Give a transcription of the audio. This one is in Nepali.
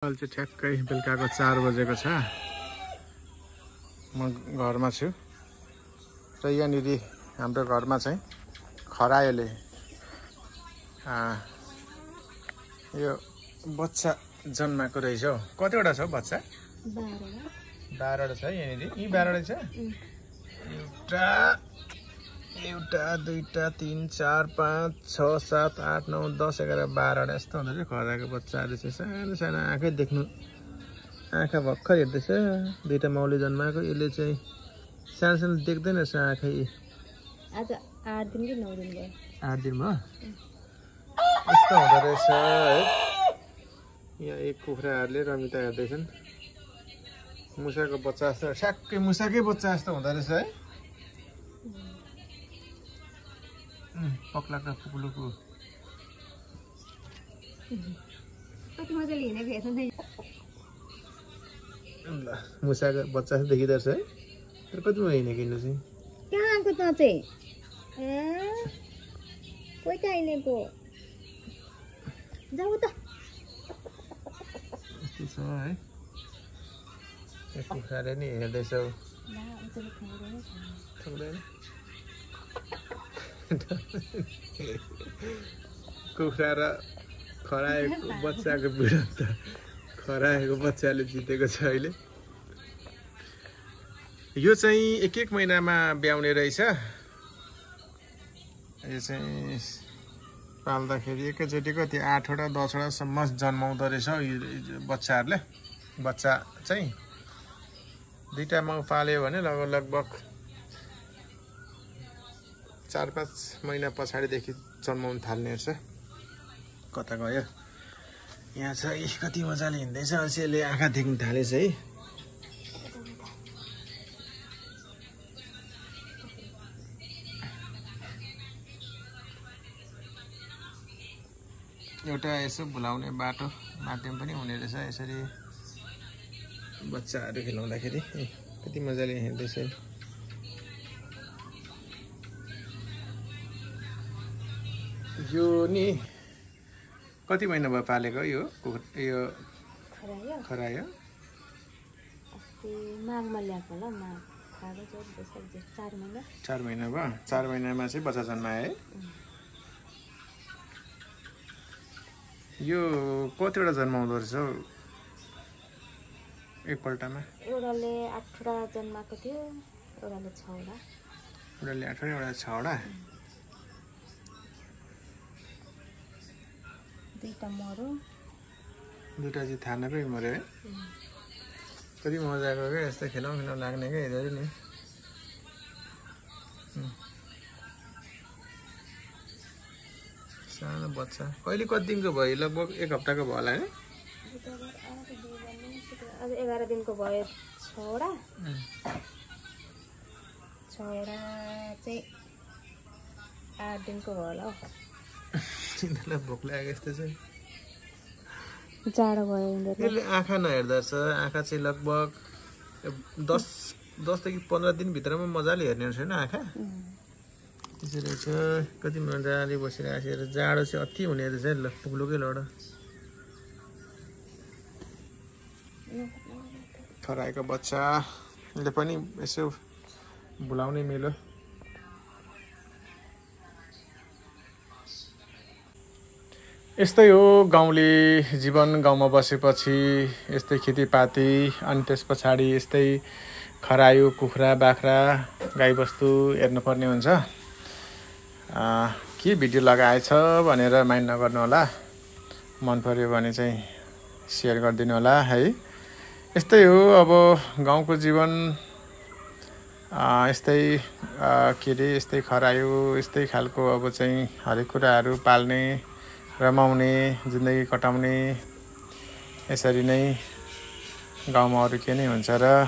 अहिले चाहिँ ठ्याक्कै बेलुकाको 4 बजेको छ। म घरमा छु र यहाँनिर हाम्रो घरमा चाहिँ खरायोले यो बच्चा जन्माएको रहेछ हौ। कतिवटा छ बच्चा? 12 छ यहाँनिर। यी 12 छ। एउटा दुईटा 3 4 5 6 7 8 9 10 11 12 यस्तो हुँदो रहेछ खरायोको बच्चाहरू चाहिँ। सानो सानो आँखै देख्नु, आँखा भर्खर हेर्दैछ। दुईटा मौली जन्माएको। यसले चाहिँ सानो सानो देख्दैन रहेछ आँखै। आज 8 दिन कि 9 दिन भयो। 8 दिन भयो। यस्तो हुँदो रहेछ है। यहाँ एक कुखुराहरूले रमिता हेर्दैछन्। मुसाको बच्चा जस्तो, ठ्याक्कै मुसाकै बच्चा जस्तो हुँदो रहेछ है। पक्लाका पुक्लुको कति मजाले हिँडेको हेर्नु नि। ल मुसाको बच्चा जस्तो देखिँदो रहेछ है। तर कति म हिँडेको हिँड्नु चाहिँ कहाँको त चाहिँ कोही त हिँडेको जाऊ त। यस्तो छ है। यो कुखुराले नि हेर्दैछौ। कुखुरा र खरायोको बच्चाको विरोध त खरायोको बच्चाले जितेको छ अहिले। यो चाहिँ एक महिनामा ब्याउने रहेछ। यो चाहिँ पाल्दाखेरि एकैचोटि कति 8वटा 10वटासम्म जन्माउँदो रहेछ यो बच्चाहरूले। बच्चा चाहिँ दुईटा माउ पाल्यो भने लगभग 4-5 महिना पछाडिदेखि जन्माउनु थाल्ने रहेछ। कता गयो? यहाँ छ। कति मजाले हिँड्दैछ। यसले आँखा देख्न थालेछ है। एउटा यसो भुलाउने बाटो माध्यम पनि हुने रहेछ। यसरी बच्चाहरू खेलाउँदाखेरि कति मजाले हिँड्दैछ। यो नि कति महिना भयो पालेको यो खरायो? माघमा ल्याएको होला। माघ 4 महिना। 4 महिना भयो। 4 महिनामा चाहिँ बच्चा जन्मायो है। यो कतिवटा जन्माउँदो रहेछ एकपल्टमा? एउटाले 8वटा जन्माएको थियो, एउटाले 6वटा। एउटाले 8वटा, एउटा 6वटा। दुईटा मर्यो। दुईटा चाहिँ थाहा नपाइ मऱ्यो है। कति मजाको क्या। यस्तो खेलाउँ लाग्ने क्या हेरेर नि। सानो बच्चा कहिले कति दिनको भयो? लगभग 1 हप्ताको भयो होला है। आज 11 दिनको भयो। 6वटा चाहिँ 8 दिनको भयो होला। तिनीहरूलाई भोक लागेको जस्तो चाहिँ जाडो भयो यिनीहरू। यसले आँखा नहेर्दो रहेछ। आँखा चाहिँ लगभग 10 देखि 15 दिनभित्रमा मजाले हेर्ने रहेछ होइन आँखा। त्यसरी चाहिँ कति मजाले बसिरहेको छ। जाडो चाहिँ अति हुने रहेछ पुग्लुकै लड। खरायोको बच्चाले पनि यसो भुलाउने मेलो। यस्तै हो गाउँले जीवन। गाउँमा बसेपछि यस्तै खेतीपाती, अनि त्यस पछाडि यस्तै खरायो, कुखुरा, बाख्रा, गाईबस्तु हेर्नुपर्ने हुन्छ। के भिडियो लगाएछ भनेर माइन्ड नगर्नु होला। मन पर्यो भने चाहिँ सेयर गरिदिनु होला है। यस्तै हो अब गाउँको जीवन। यस्तै के अरे यस्तै खरायो, यस्तै खालको अब चाहिँ हरेक कुराहरू पाल्ने, रमाउने, जिन्दगी कटाउने। यसरी नै गाउँमा अरू के नै हुन्छ र।